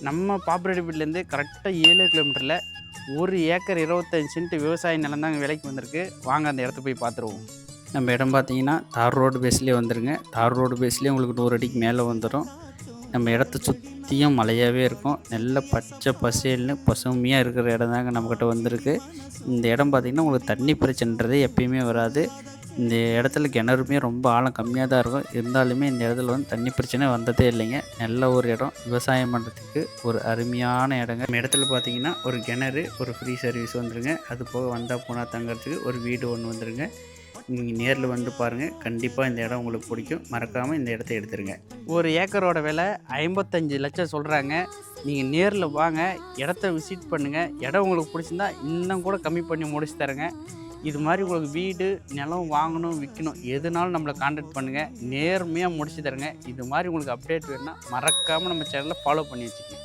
நம்ம பாப்பிரெட்டிப்பட்டிலேருந்து கரெக்டாக 7 கிலோமீட்டரில் 1 ஏக்கர் 25 சென்ட் விவசாய நிலம் தாங்க விலைக்கு வந்திருக்கு. வாங்க அந்த இடத்த போய் பார்த்துருவோம். நம்ம இடம் பார்த்தீங்கன்னா தார் ரோடு பேஸ்லேயே வந்துருங்க. தார் ரோடு பேஸ்லேயே உங்களுக்கு 100 அடிக்கு மேலே வந்துடும். நம்ம இடத்த சுற்றியும் மலையாகவே இருக்கும். நல்ல பச்சை பசேல்னு பசுமையாக இருக்கிற இடம் தாங்க நம்மக்கிட்ட வந்திருக்கு. இந்த இடம் பார்த்திங்கன்னா உங்களுக்கு தண்ணி பிரச்சனைன்றதே எப்பயுமே வராது. இந்த இடத்துல கிணறுமே ரொம்ப ஆழம் கம்மியாக தான் இருக்கும். இருந்தாலுமே இந்த இடத்துல வந்து தண்ணி பிரச்சனை வந்ததே இல்லைங்க. நல்ல ஒரு இடம், விவசாயம் பண்ணுறதுக்கு ஒரு அருமையான இடங்க. நம்ம இடத்துல பார்த்தீங்கன்னா ஒரு கிணறு, ஒரு ஃப்ரீ சர்வீஸ் வந்துருங்க. அது போக வந்தால் போனால் தங்குறதுக்கு ஒரு வீடு ஒன்று வந்துருங்க. நீங்கள் நேரில் வந்து பாருங்கள், கண்டிப்பாக இந்த இடம் உங்களுக்கு பிடிக்கும். மறக்காமல் இந்த இடத்த எடுத்துருங்க. ஒரு ஏக்கரோட விலை 55 லட்சம் சொல்கிறாங்க. நீங்கள் நேரில் வாங்க, இடத்த விசிட் பண்ணுங்கள். இடம் உங்களுக்கு பிடிச்சிருந்தா இன்னும் கூட கம்மி பண்ணி முடிச்சு தரேங்க. இது மாதிரி உங்களுக்கு வீடு, நிலம் வாங்கணும், விற்கணும், எதுனாலும் நம்மளை கான்டாக்ட் பண்ணுங்கள். நேர்மையாக முடிச்சு தரேங்க. இது மாதிரி உங்களுக்கு அப்டேட் வேணுன்னா மறக்காமல் நம்ம சேனலை ஃபாலோ பண்ணி வச்சுக்கோங்க.